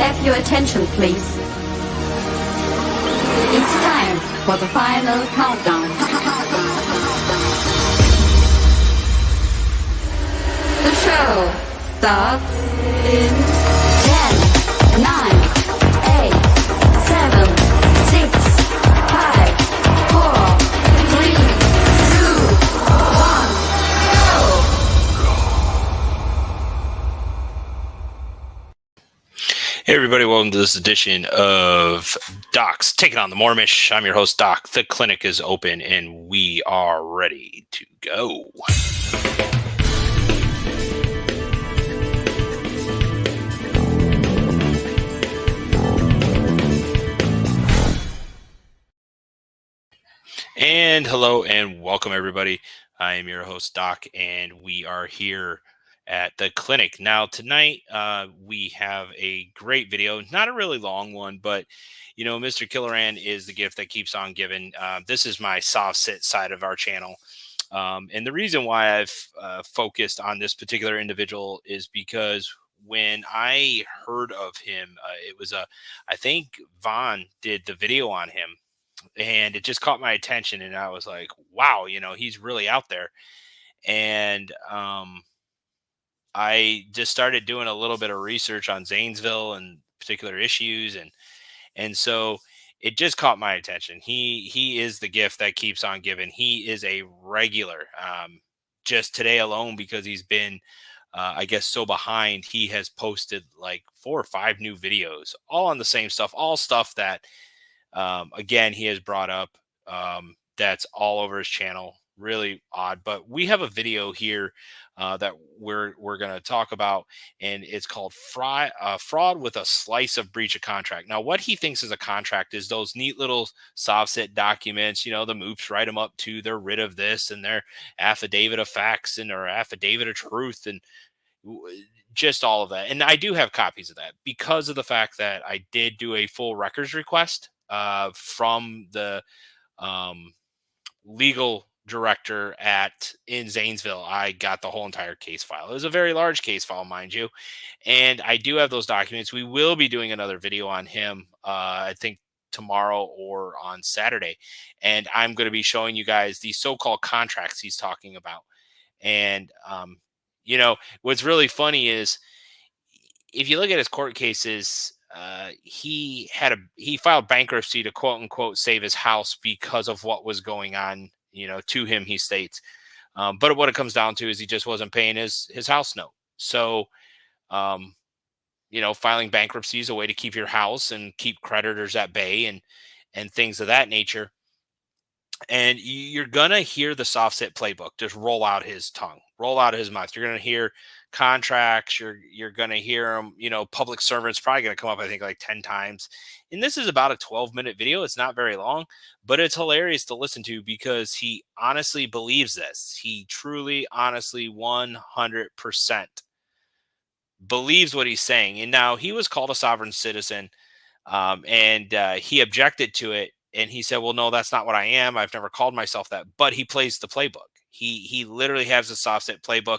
have your attention, please? It's time for the final countdown. The show starts in 10, 9, 8, 7, 6, 5, 4, 3, 2, 1, go! Hey everybody, welcome to this edition of Doc's Taking on the Mormish. I'm your host, Doc. The clinic is open and we are ready to go. And hello and welcome everybody. I am your host, Doc, and we are here at the clinic. Now tonight we have a great video, not a really long one, but you know, Mr. Killoran is the gift that keeps on giving. This is my soft sit side of our channel. And the reason why I've focused on this particular individual is because when I heard of him, it was I think Vaughn did the video on him, and it just caught my attention, and I was like, wow, you know, he's really out there. And I just started doing a little bit of research on Zanesville and particular issues, and so it just caught my attention. He is the gift that keeps on giving. He is a regular. Just today alone, because he's been I guess so behind, he has posted like 4 or 5 new videos, all on the same stuff, all stuff that again he has brought up, that's all over his channel. Really odd, but we have a video here that we're going to talk about, and it's called fraud with a slice of breach of contract. Now, what he thinks is a contract is those neat little soft sit documents. You know, the moops write them up to their writ of this and their affidavit of facts and or affidavit of truth and just all of that. And I do have copies of that because of the fact that I did do a full records request from the legal director in Zanesville. I got the whole entire case file. It was a very large case file, mind you, and I do have those documents. We will be doing another video on him, I think tomorrow or on Saturday, and I'm going to be showing you guys these so-called contracts he's talking about. And you know, what's really funny is if you look at his court cases, he filed bankruptcy to quote unquote save his house because of what was going on, you know, to him, he states. But what it comes down to is he just wasn't paying his house note. So, you know, filing bankruptcy is a way to keep your house and keep creditors at bay and things of that nature. And you're gonna hear the soft sit playbook just roll out his tongue, roll out of his mouth. You're gonna hear contracts. You're gonna hear him. You know, public servants probably gonna come up, I think, like 10 times. And this is about a 12-minute video. It's not very long, but it's hilarious to listen to because he honestly believes this. He truly, honestly, 100% believes what he's saying. And now he was called a sovereign citizen, and he objected to it. And he said, well, no, that's not what I am. I've never called myself that. But he plays the playbook. He literally has a soft sit playbook.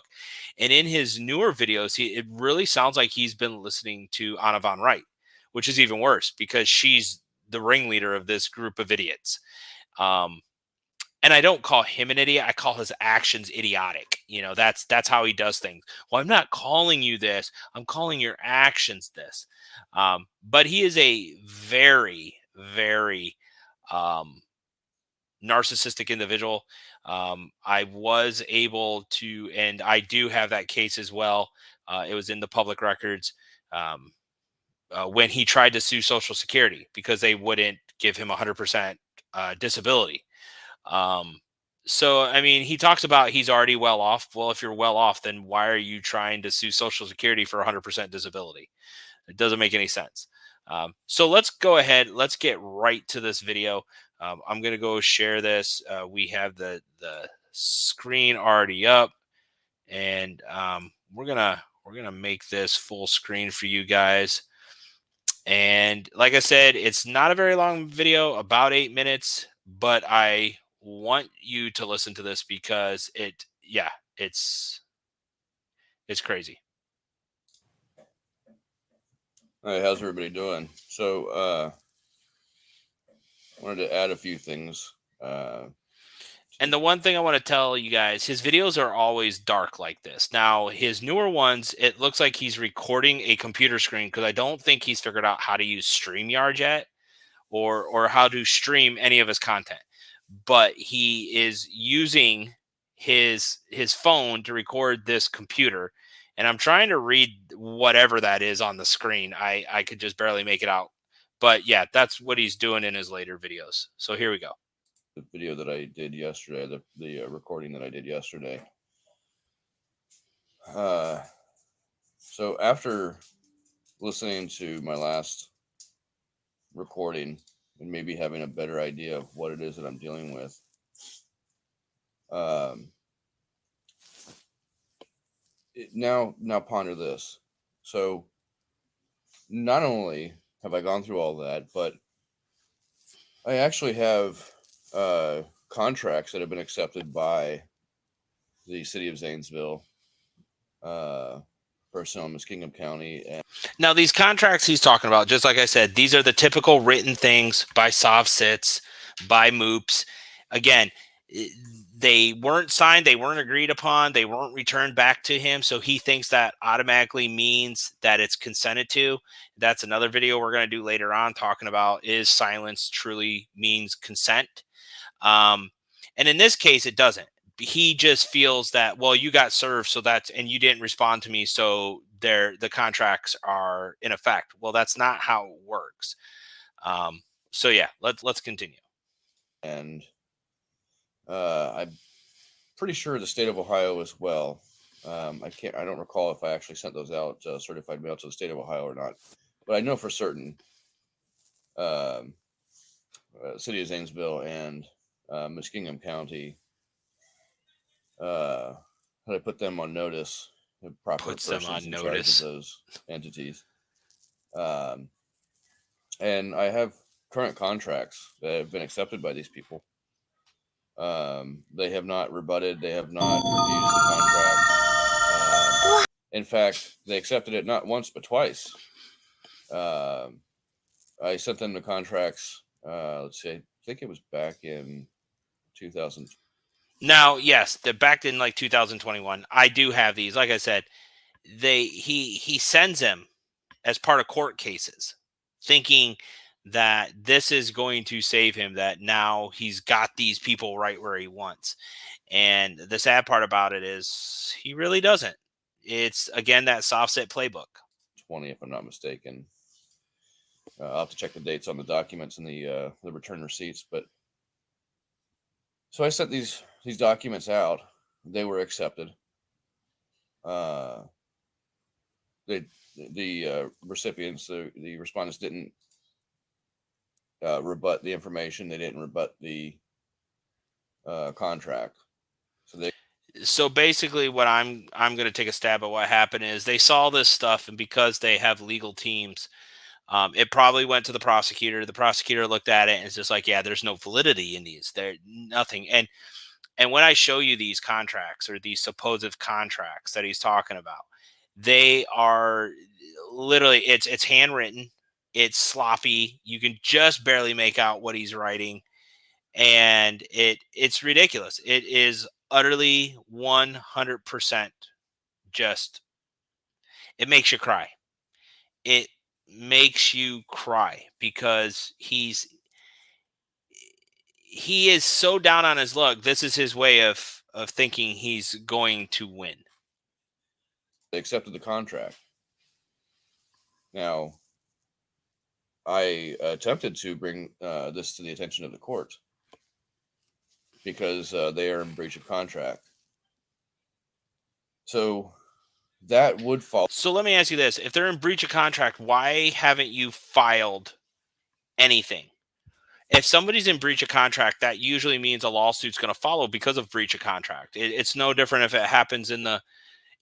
And in his newer videos, it really sounds like he's been listening to Anna von Wright, which is even worse because she's the ringleader of this group of idiots. And I don't call him an idiot. I call his actions idiotic. You know, that's how he does things. Well, I'm not calling you this. I'm calling your actions this. But he is a very, very narcissistic individual. I was able to, and I do have that case as well. It was in the public records when he tried to sue Social Security because they wouldn't give him 100% disability. So, I mean, he talks about he's already well off. Well, if you're well off, then why are you trying to sue Social Security for 100% disability? It doesn't make any sense. So let's go ahead. Let's get right to this video. I'm going to go share this. We have the screen already up, and we're gonna make this full screen for you guys. And like I said, it's not a very long video, about 8 minutes, but I want you to listen to this because it's crazy. Hey, how's everybody doing? So, wanted to add a few things. And the one thing I want to tell you guys, his videos are always dark like this. Now, his newer ones, it looks like he's recording a computer screen because I don't think he's figured out how to use StreamYard yet or how to stream any of his content. But he is using his phone to record this computer. And I'm trying to read whatever that is on the screen. I could just barely make it out. But yeah, that's what he's doing in his later videos. So here we go. The video that I did yesterday, the recording that I did yesterday. So after listening to my last recording and maybe having a better idea of what it is that I'm dealing with, now ponder this. So not only have I gone through all that, but I actually have contracts that have been accepted by the city of Zanesville, personnel in Muskingum County. And Now, these contracts he's talking about, just like I said, these are the typical written things by SovSits, by MOOPs. Again, they weren't signed, they weren't agreed upon, they weren't returned back to him. So he thinks that automatically means that it's consented to. That's another video we're going to do later on, talking about is silence truly means consent. And in this case, it doesn't. He just feels that, well, you got served, so that's, and you didn't respond to me, so the contracts are in effect. Well, that's not how it works. So yeah, let's continue. And I'm pretty sure the state of Ohio as well. I don't recall if I actually sent those out, certified mail to the state of Ohio or not, but I know for certain, city of Zanesville and Muskingum County, how do I put them on notice? The proper Puts them persons on in notice. charge of those entities. And I have current contracts that have been accepted by these people. They have not rebutted. They have not refused the contract. In fact, they accepted it not once but twice. I sent them the contracts. Let's see, I think it was back in 2000. Now, yes, they're back in like 2021. I do have these. Like I said, he sends them as part of court cases, thinking that this is going to save him, that now he's got these people right where he wants. And the sad part about it is he really doesn't. It's, again, that SovSit playbook. 20, if I'm not mistaken. I'll have to check the dates on the documents and the return receipts. But so I sent these documents out. They were accepted. The recipients, the respondents didn't rebut the information. They didn't rebut the contract. So basically, what I'm going to take a stab at what happened is they saw this stuff, and because they have legal teams, it probably went to the prosecutor. The prosecutor looked at it and is just like, yeah, there's no validity in these. There's nothing. And when I show you these contracts or these supposed contracts that he's talking about, they are literally, it's handwritten, it's sloppy. You can just barely make out what he's writing, and it's ridiculous. It is utterly 100% just, it makes you cry. It makes you cry because he is so down on his luck. This is his way of thinking he's going to win. They accepted the contract. Now, I attempted to bring this to the attention of the court because they are in breach of contract. So that would fall. So let me ask you this. If they're in breach of contract, why haven't you filed anything? If somebody's in breach of contract, that usually means a lawsuit's going to follow because of breach of contract. It's no different if it happens in the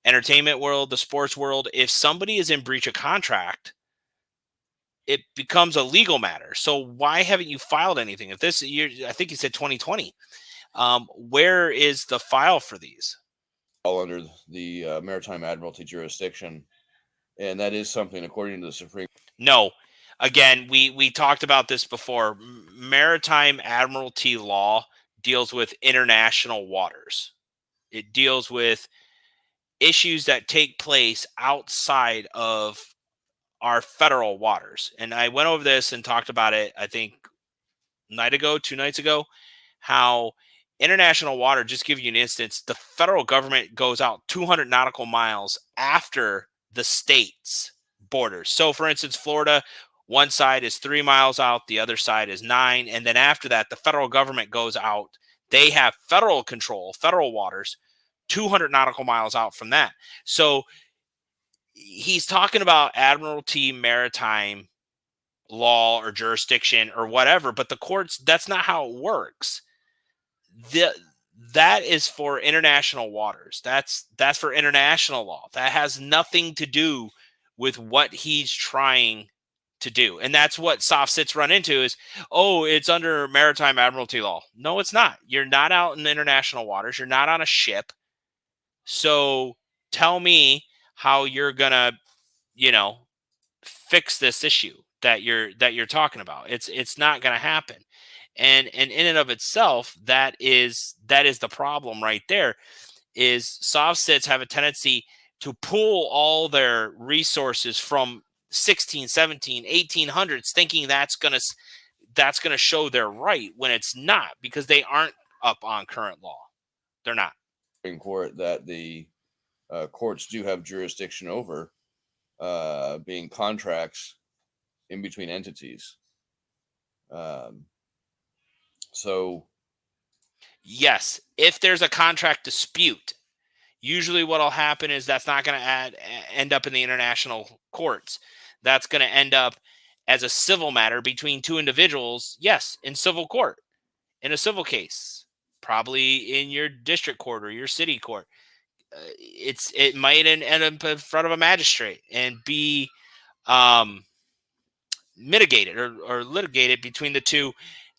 entertainment world, the sports world. If somebody is in breach of contract, it becomes a legal matter. So why haven't you filed anything? If this year, I think you said 2020, where is the file for these? All under the Maritime Admiralty jurisdiction, and that is something according to the Supreme. No. Again, we talked about this before. Maritime admiralty law deals with international waters. It deals with issues that take place outside of our federal waters. And I went over this and talked about it, I think, night ago, 2 nights ago, how international water, just give you an instance, the federal government goes out 200 nautical miles after the state's borders. So, for instance, Florida, one side is 3 miles out, the other side is 9. And then after that, the federal government goes out. They have federal control, federal waters, 200 nautical miles out from that. So, he's talking about admiralty maritime law or jurisdiction or whatever, but the courts, that's not how it works. The that is for international waters. That's for international law. That has nothing to do with what he's trying to do. And that's what soft sits run into is, oh, it's under maritime admiralty law. No, it's not. You're not out in international waters. You're not on a ship. So tell me how you're gonna, you know, fix this issue that you're talking about. It's not going to happen. And in and of itself, that is the problem right there. Is soft sits have a tendency to pull all their resources from 16, 17, 1800s, thinking that's going to show they're right when it's not, because they aren't up on current law. They're not. In court that the courts do have jurisdiction over, being contracts in between entities. So Yes, if there's a contract dispute, usually what'll happen is that's not going to end up in the international courts. That's going to end up as a civil matter between two individuals. Yes, in civil court, in a civil case, probably in your district court or your city court. It might end up in front of a magistrate and be um, mitigated or litigated between the two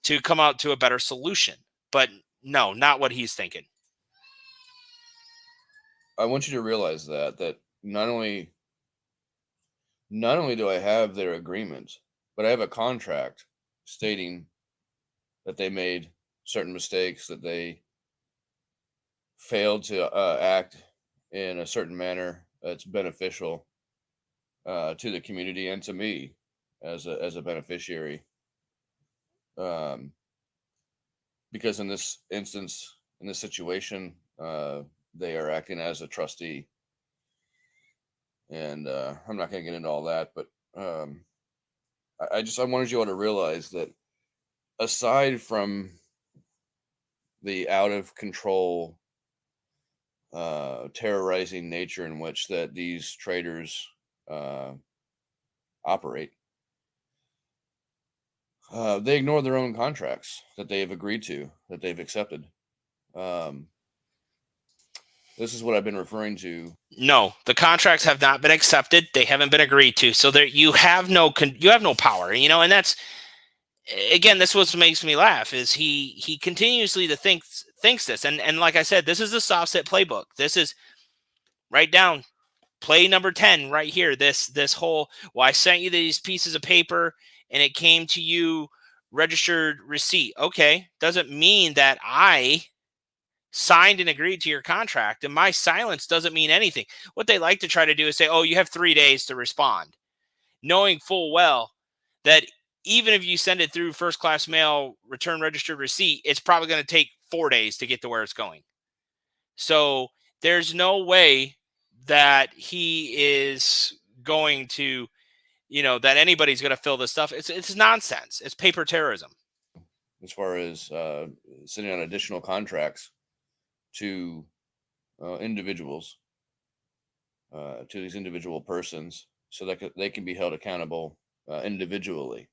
to come out to a better solution. But no, not what he's thinking. I want you to realize that not only do I have their agreement, but I have a contract stating that they made certain mistakes, that they failed to act in a certain manner that's beneficial to the community and to me as a beneficiary. Because in this instance, in this situation, they are acting as a trustee. And I'm not going to get into all that, but I wanted you all to realize that aside from the out of control, terrorizing nature in which that these traders operate, they ignore their own contracts that they have agreed to, that they've accepted. This is what I've been referring to. No, the contracts have not been accepted. They haven't been agreed to. So there, you have no power. And that's, again, this what makes me laugh is he continuously thinks this. And like I said, this is the soft sit playbook. This is write down play number 10 right here. This whole, well, I sent you these pieces of paper and it came to you registered receipt. Okay, doesn't mean that I signed and agreed to your contract, and my silence doesn't mean anything. What they like to try to do is say, oh, you have 3 days to respond, knowing full well that even if you send it through first class mail, return registered receipt, it's probably going to take 4 days to get to where it's going. So there's no way that he is going to, that anybody's going to fill this stuff. It's nonsense. It's paper terrorism. As far as sending out additional contracts to individuals, to these individual persons, so that they can be held accountable individually.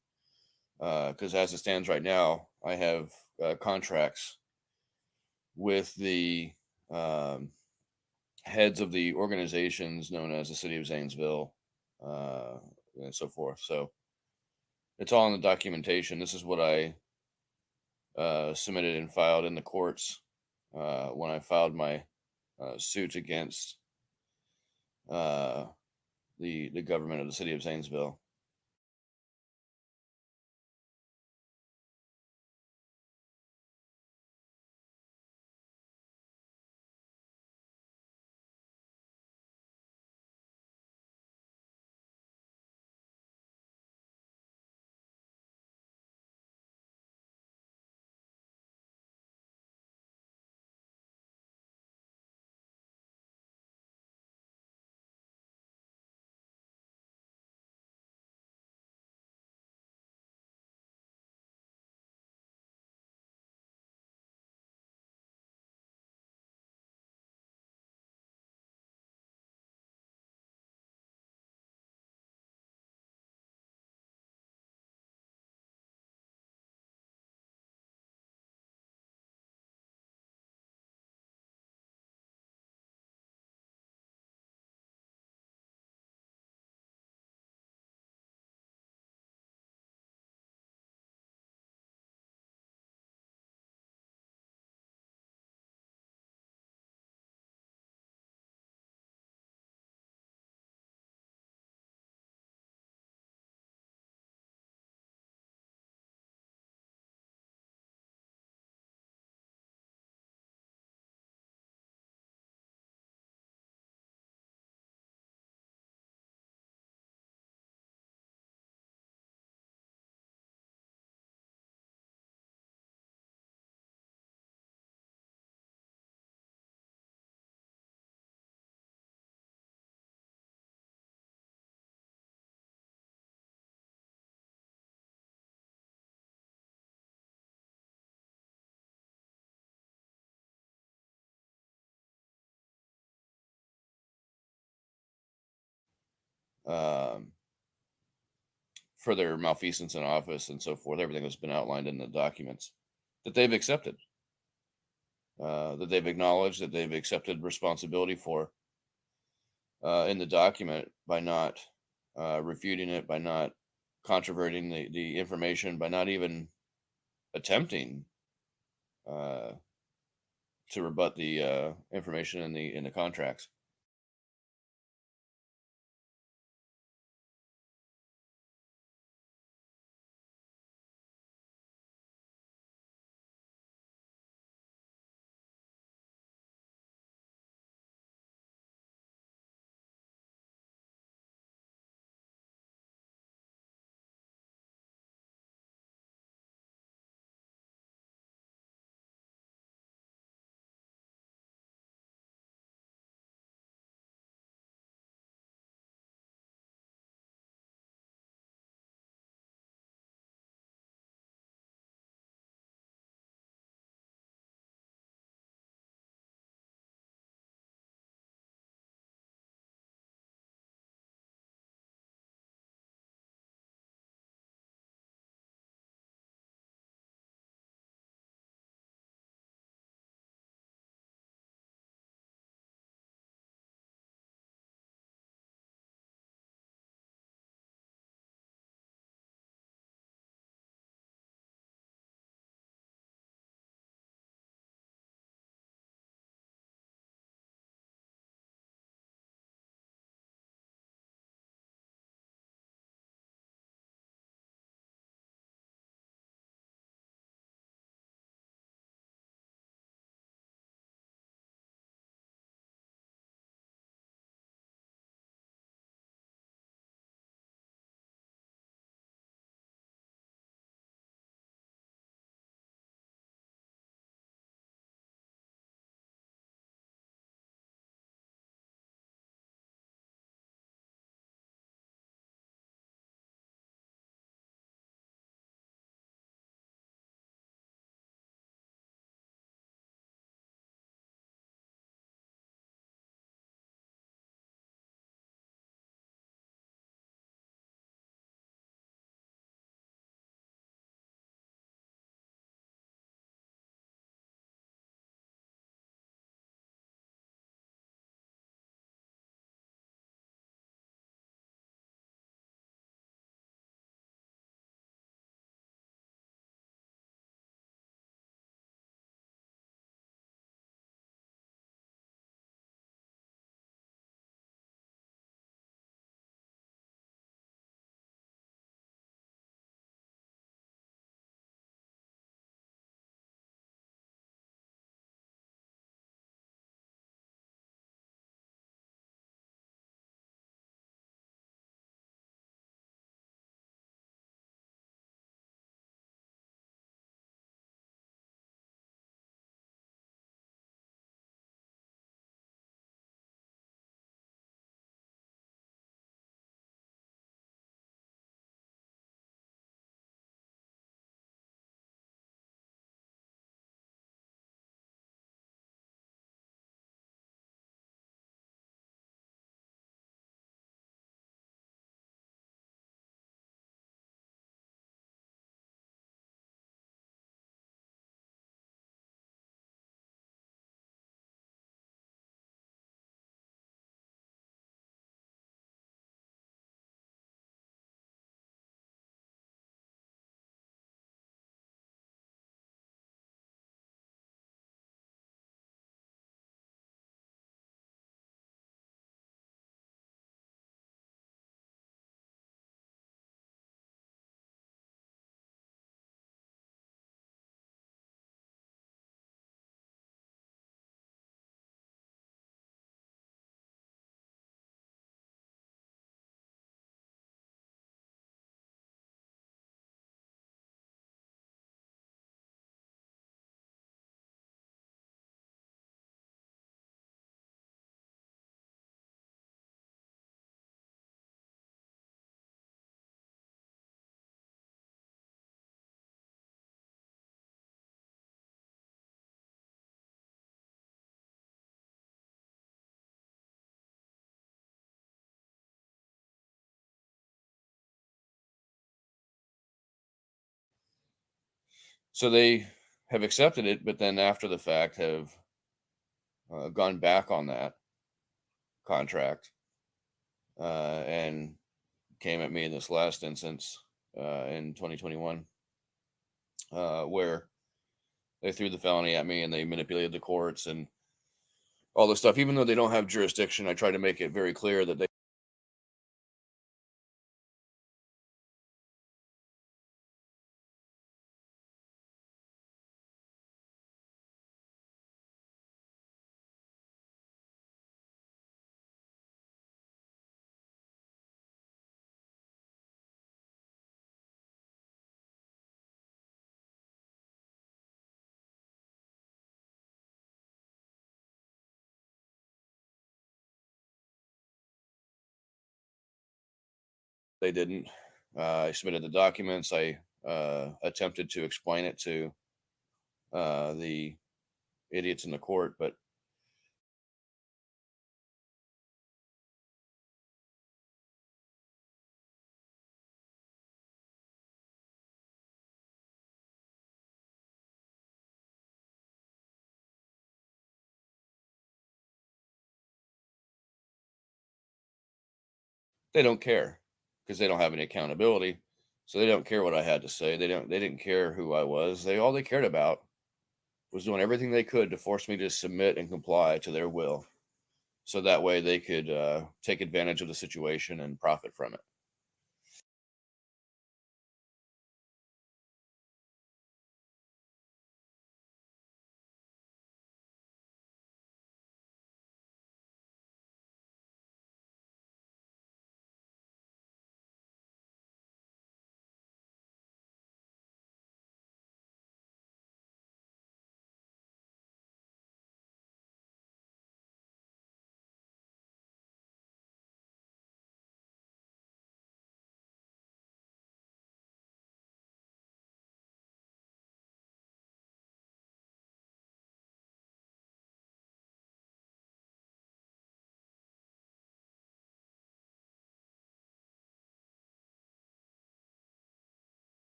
Because as it stands right now, I have contracts with the heads of the organizations known as the City of Zanesville, and so forth. So it's all in the documentation. This is what I submitted and filed in the courts when I filed my suit against the government of the City of Zanesville. um, for their malfeasance in office and so forth, everything that's been outlined in the documents that they've accepted, that they've acknowledged, that they've accepted responsibility for in the document by not refuting it, by not controverting the information, by not even attempting uh, to rebut the information in the contracts. So they have accepted it, but then after the fact have gone back on that contract and came at me in this last instance in 2021, where they threw the felony at me and they manipulated the courts and all this stuff. Even though they don't have jurisdiction, I try to make it very clear that they didn't. I submitted the documents. I attempted to explain it to the idiots in the court, but they don't care because they don't have any accountability. So they don't care what I had to say. They didn't care who I was. All they cared about was doing everything they could to force me to submit and comply to their will. So that way they could take advantage of the situation and profit from it.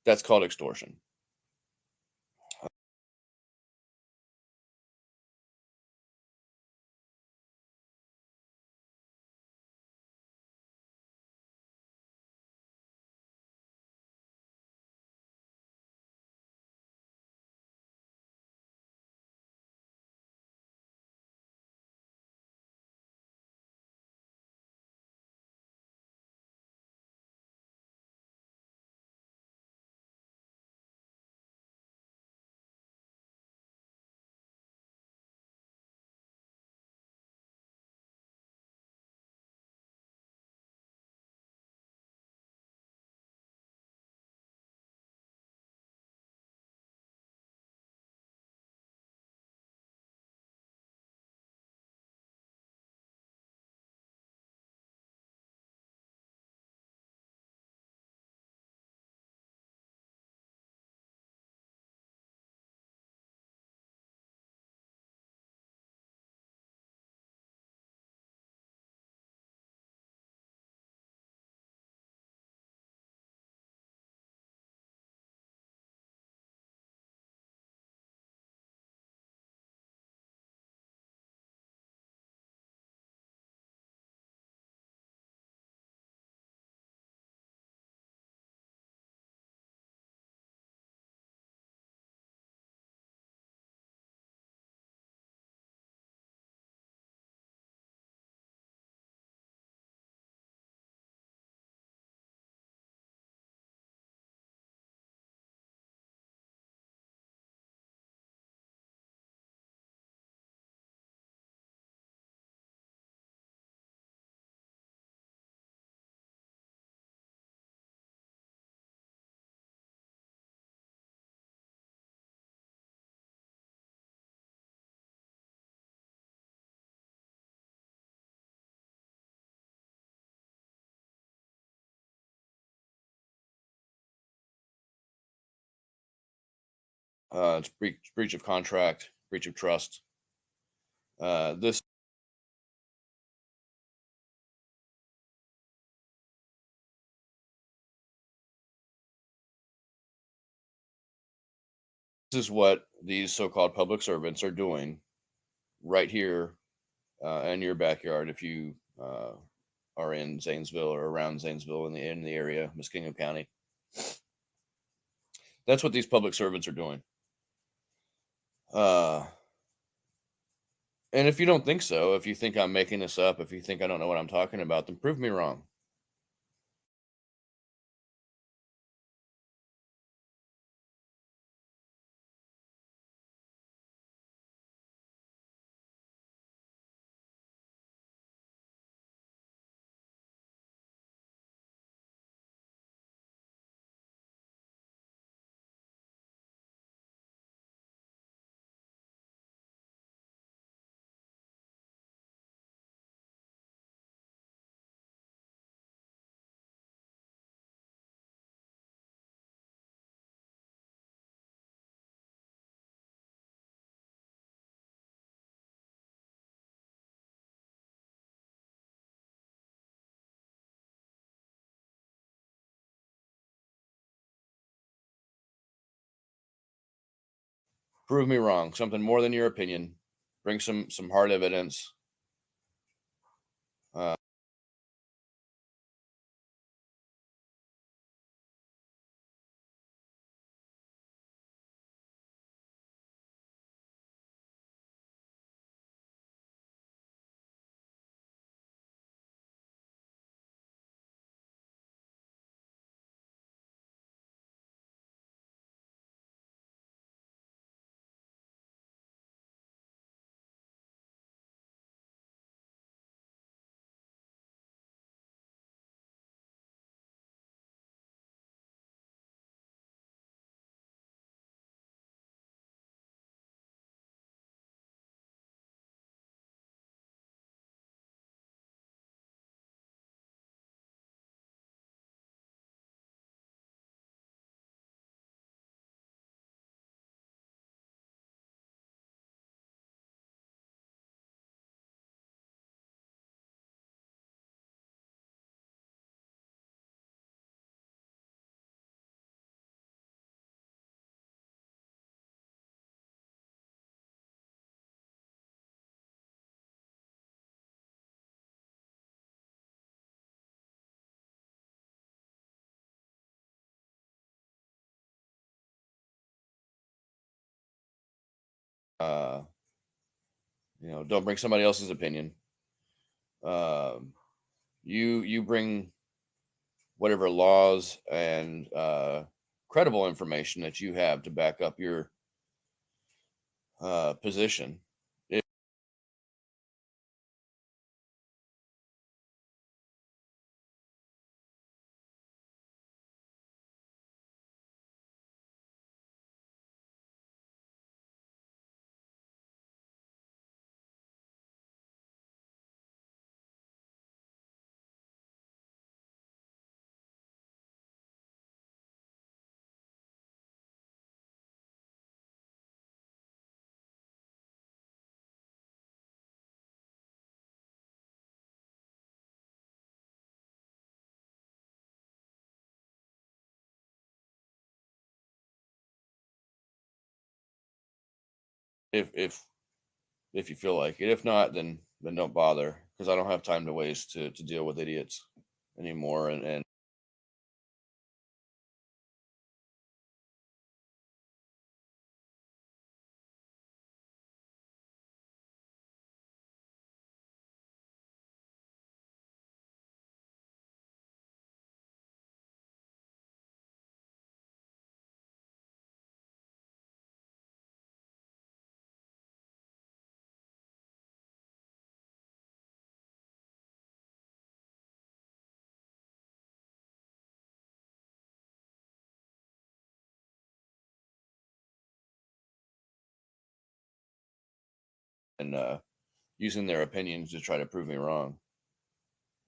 That's called extortion. It's breach of contract, breach of trust. This is what these so-called public servants are doing right here in your backyard. If you are in Zanesville or around Zanesville in the area, Muskingum County, that's what these public servants are doing. And if you don't think so, if you think I'm making this up, if you think I don't know what I'm talking about, then prove me wrong. Prove me wrong. Something more than your opinion. Bring some hard evidence. Uh, uh, don't bring somebody else's opinion. Um, you bring whatever laws and credible information that you have to back up your position. If you feel like it. If not, then don't bother, because I don't have time to waste to deal with idiots anymore. And using their opinions to try to prove me wrong.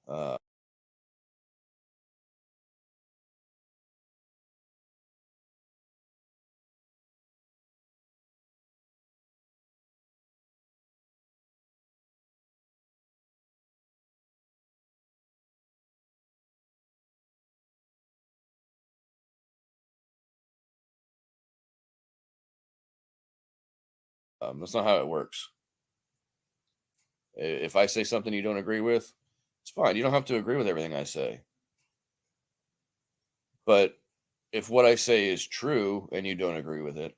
Uh, That's not how it works. If I say something you don't agree with, it's fine. You don't have to agree with everything I say. But if what I say is true and you don't agree with it,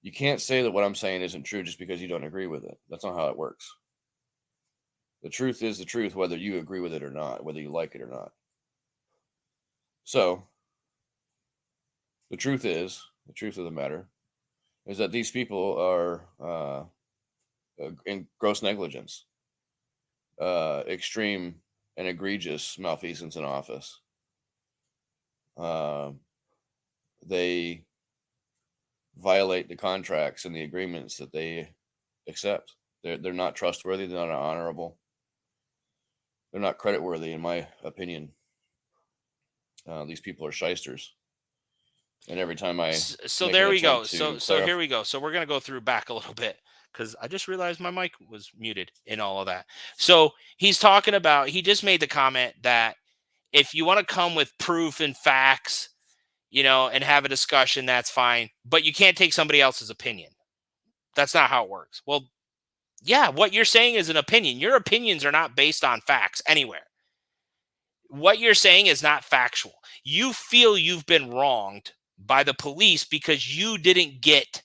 you can't say that what I'm saying isn't true just because you don't agree with it. That's not how it works. The truth is the truth, whether you agree with it or not, whether you like it or not. So, the truth of the matter is that these people are in gross negligence, extreme and egregious malfeasance in office. They violate the contracts and the agreements that they accept. They're not trustworthy. They're not honorable. They're not creditworthy, in my opinion. These people are shysters. And every time I so make there an we go. attempt So to here we go. So we're gonna go through back a little bit because I just realized my mic was muted in all of that. So he's talking about, he just made the comment that if you want to come with proof and facts, and have a discussion, that's fine. But you can't take somebody else's opinion. That's not how it works. Well, yeah, what you're saying is an opinion. Your opinions are not based on facts anywhere. What you're saying is not factual. You feel you've been wronged by the police because you didn't get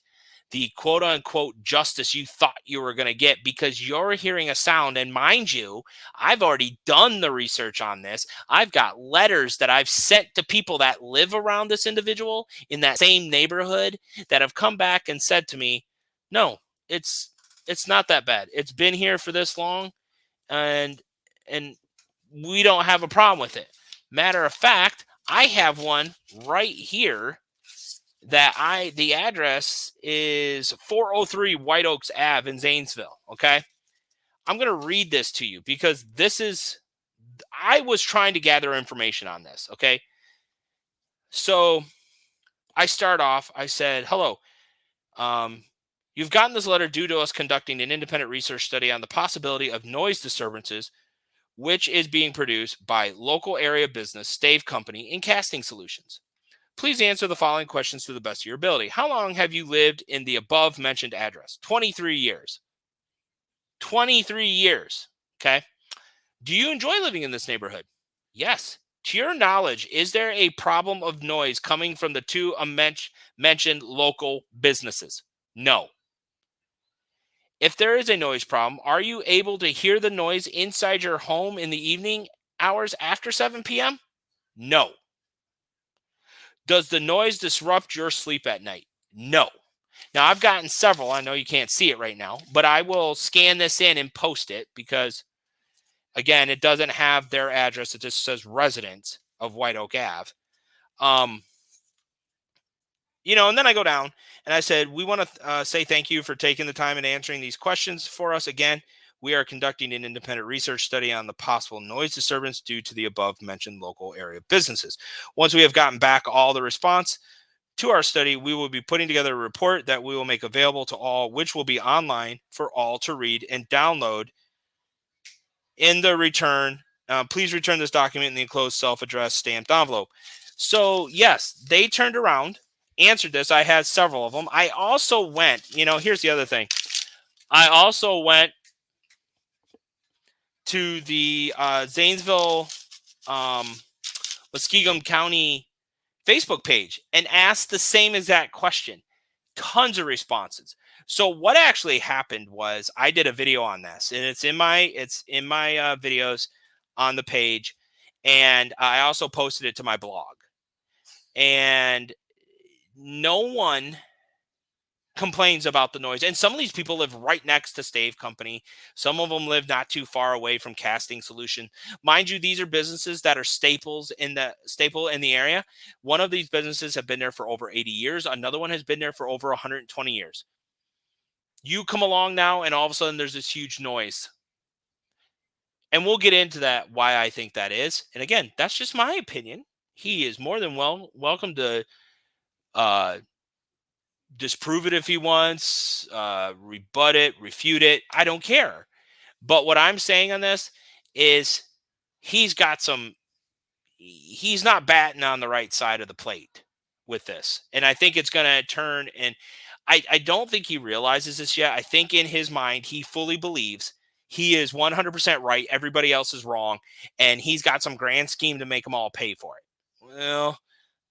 the quote unquote justice you thought you were going to get because you're hearing a sound. And mind you, I've already done the research on this. I've got letters that I've sent to people that live around this individual in that same neighborhood that have come back and said to me, no, it's not that bad. It's been here for this long, and we don't have a problem with it. Matter of fact, I have one right here that the address is 403 White Oaks Ave in Zanesville. Okay. I'm going to read this to you because I was trying to gather information on this. Okay. So I start off, I said, hello. You've gotten this letter due to us conducting an independent research study on the possibility of noise disturbances, which is being produced by local area business Stave Company in Casting Solutions. Please answer the following questions to the best of your ability. How long have you lived in the above mentioned address? 23 years. 23 years. Okay. Do you enjoy living in this neighborhood? Yes. To your knowledge, is there a problem of noise coming from the two mentioned local businesses? No. If there is a noise problem, are you able to hear the noise inside your home in the evening hours after 7 p.m.? No. Does the noise disrupt your sleep at night? No. Now, I've gotten several. I know you can't see it right now, but I will scan this in and post it because, again, it doesn't have their address. It just says residents of White Oak Ave. And then I go down and I said, we want to say thank you for taking the time and answering these questions for us. Again, we are conducting an independent research study on the possible noise disturbance due to the above mentioned local area businesses. Once we have gotten back all the response to our study, we will be putting together a report that we will make available to all, which will be online for all to read and download. In the return, please return this document in the enclosed self-addressed stamped envelope. So yes, they turned around, answered this. I had several of them. I also went, here's the other thing. I also went to the Zanesville, Muskegon County Facebook page and asked the same exact question. Tons of responses. So what actually happened was I did a video on this, and it's in my videos on the page, and I also posted it to my blog. And no one complains about the noise. And some of these people live right next to Stave Company. Some of them live not too far away from Casting Solution. Mind you, these are businesses that are staple in the area. One of these businesses have been there for over 80 years. Another one has been there for over 120 years. You come along now and all of a sudden there's this huge noise. And we'll get into that, why I think that is. And again, that's just my opinion. He is more than welcome to disprove it if he wants, rebut it, refute it. I don't care. But what I'm saying on this is he's not batting on the right side of the plate with this. And I think it's going to turn. And I don't think he realizes this yet. I think in his mind, he fully believes he is 100% right. Everybody else is wrong. And he's got some grand scheme to make them all pay for it. Well,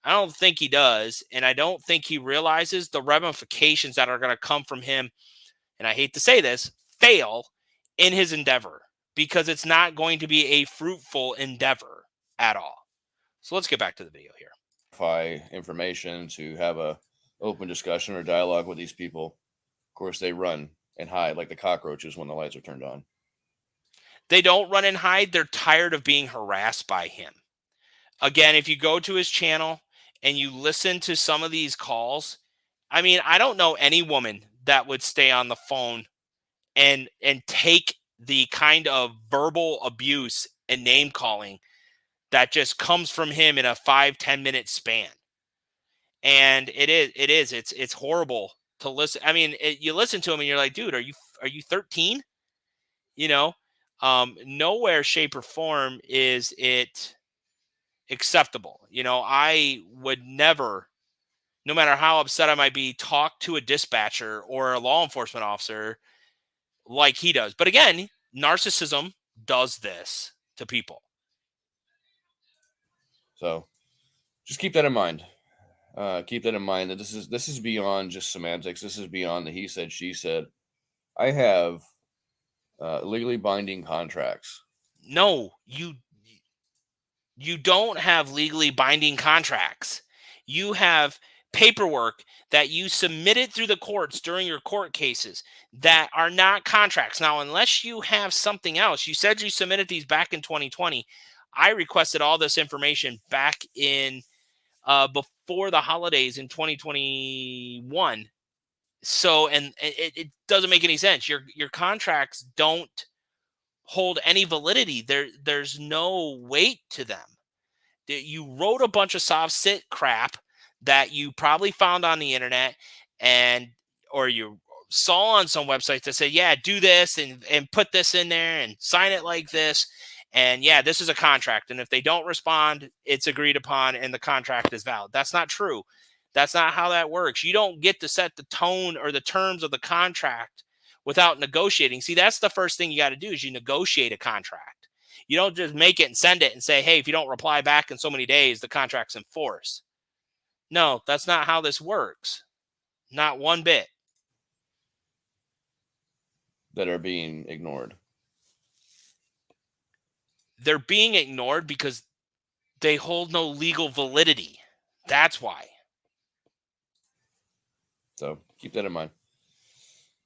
I don't think he does. And I don't think he realizes the ramifications that are going to come from him. And I hate to say this, fail in his endeavor, because it's not going to be a fruitful endeavor at all. So let's get back to the video here. Information to have a open discussion or dialogue with these people. Of course, they run and hide like the cockroaches when the lights are turned on. They don't run and hide. They're tired of being harassed by him. Again, if you go to his channel and you listen to some of these calls, I mean, I don't know any woman that would stay on the phone and take the kind of verbal abuse and name calling that just comes from him in a 5-10 minute span. And it's horrible to listen. I mean, you listen to him and you're like, dude, are you 13? You know, nowhere, shape, or form is it acceptable. You know, I would never, no matter how upset I might be, talk to a dispatcher or a law enforcement officer like he does. But again, narcissism does this to people. So just keep that in mind. Keep that in mind that this is beyond just semantics. This is beyond the he said, she said. I have legally binding contracts. No, you don't have legally binding contracts. You have paperwork that you submitted through the courts during your court cases that are not contracts. Now, unless you have something else, you said you submitted these back in 2020. I requested all this information back in before the holidays in 2021. So, and it doesn't make any sense. Your contracts don't hold any validity. There's no weight to them. You wrote a bunch of soft sit crap that you probably found on the internet, and or you saw on some websites that said, yeah, do this and put this in there and sign it like this. And yeah, this is a contract. And if they don't respond, it's agreed upon and the contract is valid. That's not true. That's not how that works. You don't get to set the tone or the terms of the contract without negotiating. See, that's the first thing you got to do is you negotiate a contract. You don't just make it and send it and say, hey, if you don't reply back in so many days, the contract's in force. No, that's not how this works. Not one bit. That are being ignored. They're being ignored because they hold no legal validity. That's why. So keep that in mind.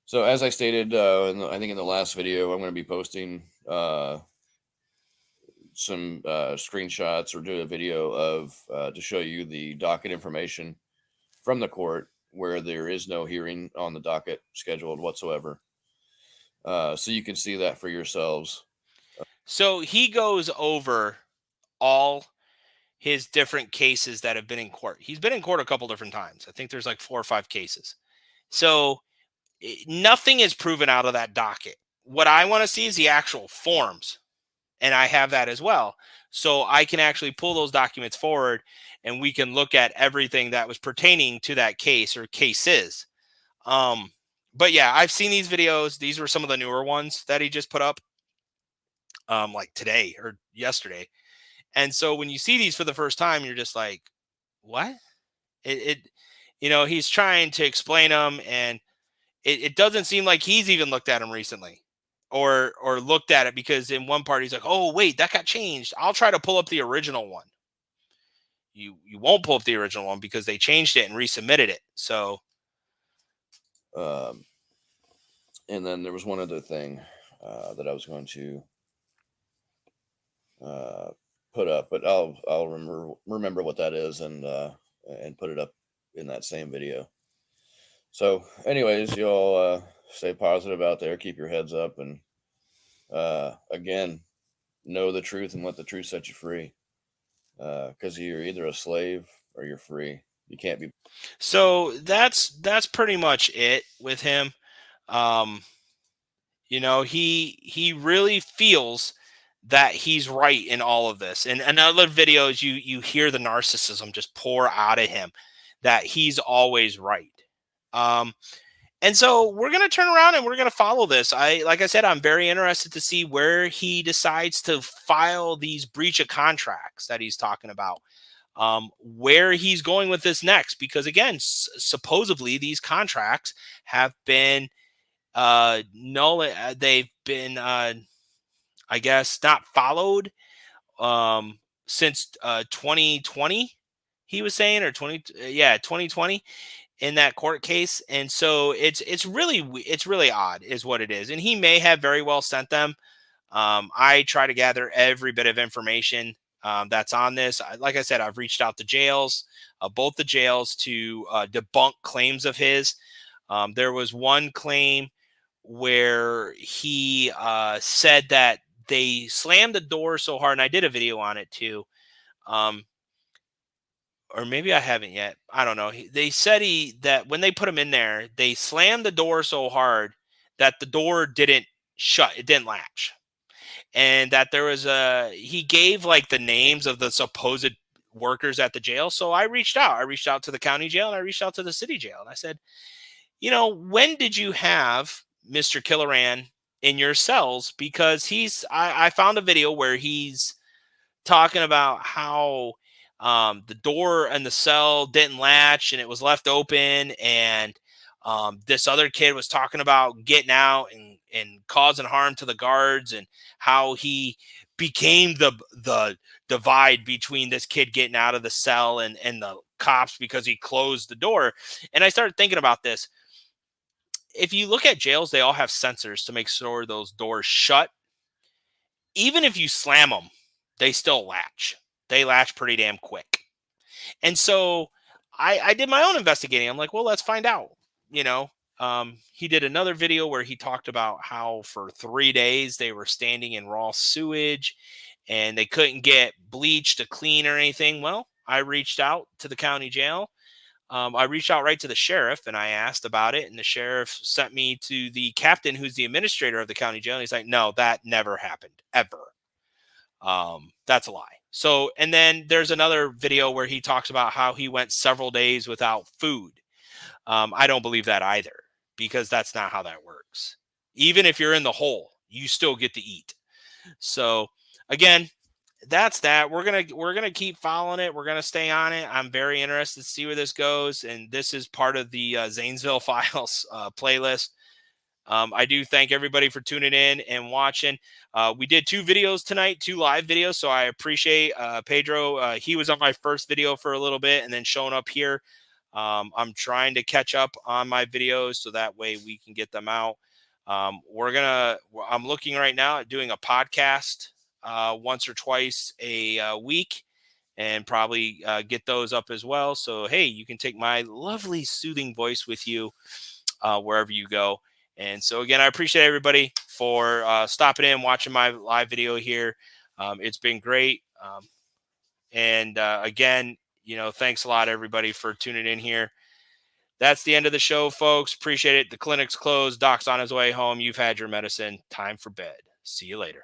So as I stated, I think in the last video, I'm going to be posting some screenshots or do a video of to show you the docket information from the court where there is no hearing on the docket scheduled whatsoever. So you can see that for yourselves. So he goes over all his different cases that have been in court. He's been in court a couple different times. I think there's like 4 or 5 cases. So nothing is proven out of that docket. What I want to see is the actual forms. And I have that as well. So I can actually pull those documents forward and we can look at everything that was pertaining to that case or cases. But yeah, I've seen these videos. These were some of the newer ones that he just put up like today or yesterday. And so when you see these for the first time, you're just like, what? He's trying to explain them and it doesn't seem like he's even looked at them recently or looked at it, because in one part he's like, oh, wait, that got changed. I'll try to pull up the original one. You won't pull up the original one because they changed it and resubmitted it. So. And then there was one other thing that I was going to put up, but I'll remember what that is and put it up in that same video. So anyways, you all stay positive out there, keep your heads up, and again, know the truth and let the truth set you free, because you're either a slave or you're free. You can't be. So that's pretty much it with him. He really feels that he's right in all of this. And in other videos, you hear the narcissism just pour out of him, that he's always right. And so we're going to turn around and we're going to follow this. Like I said, I'm very interested to see where he decides to file these breach of contracts that he's talking about. Where he's going with this next, because again, supposedly these contracts have been null. They've been, I guess, not followed since 2020. He was saying, or 2020 in that court case, and so it's really odd, is what it is. And he may have very well sent them. I try to gather every bit of information that's on this. Like I said, I've reached out to jails, both the jails, to debunk claims of his. There was one claim where he said that they slammed the door so hard, and I did a video on it too. Or maybe I haven't yet. I don't know. They said that when they put him in there, they slammed the door so hard that the door didn't shut. It didn't latch. And that he gave like the names of the supposed workers at the jail. So I reached out. I reached out to the county jail and I reached out to the city jail. And I said, when did you have Mr. Killoran in your cells? Because I found a video where he's talking about how the door and the cell didn't latch and it was left open. And this other kid was talking about getting out and causing harm to the guards, and how he became the divide between this kid getting out of the cell and the cops because he closed the door. And I started thinking about this. If you look at jails, they all have sensors to make sure those doors shut. Even if you slam them, they still latch. They latch pretty damn quick. And so I did my own investigating. I'm like, well, let's find out. He did another video where he talked about how for 3 days they were standing in raw sewage and they couldn't get bleach to clean or anything. Well, I reached out to the county jail. I reached out right to the sheriff and I asked about it. And the sheriff sent me to the captain, who's the administrator of the county jail. And he's like, no, that never happened, ever. That's a lie. So, and then there's another video where he talks about how he went several days without food. I don't believe that either, because that's not how that works. Even if you're in the hole, you still get to eat. So again, that's that. We're gonna keep following it. We're gonna stay on it. I'm very interested to see where this goes, and this is part of the Zanesville Files playlist. I do thank everybody for tuning in and watching. We did 2 videos tonight, 2 live videos, so I appreciate Pedro. He was on my first video for a little bit and then showing up here. I'm trying to catch up on my videos so that way we can get them out. I'm looking right now at doing a podcast once or twice a week, and probably get those up as well. So, hey, you can take my lovely soothing voice with you wherever you go. And so again, I appreciate everybody for stopping in, watching my live video here. It's been great. Again, thanks a lot, everybody, for tuning in here. That's the end of the show, folks. Appreciate it. The clinic's closed. Doc's on his way home. You've had your medicine. Time for bed. See you later.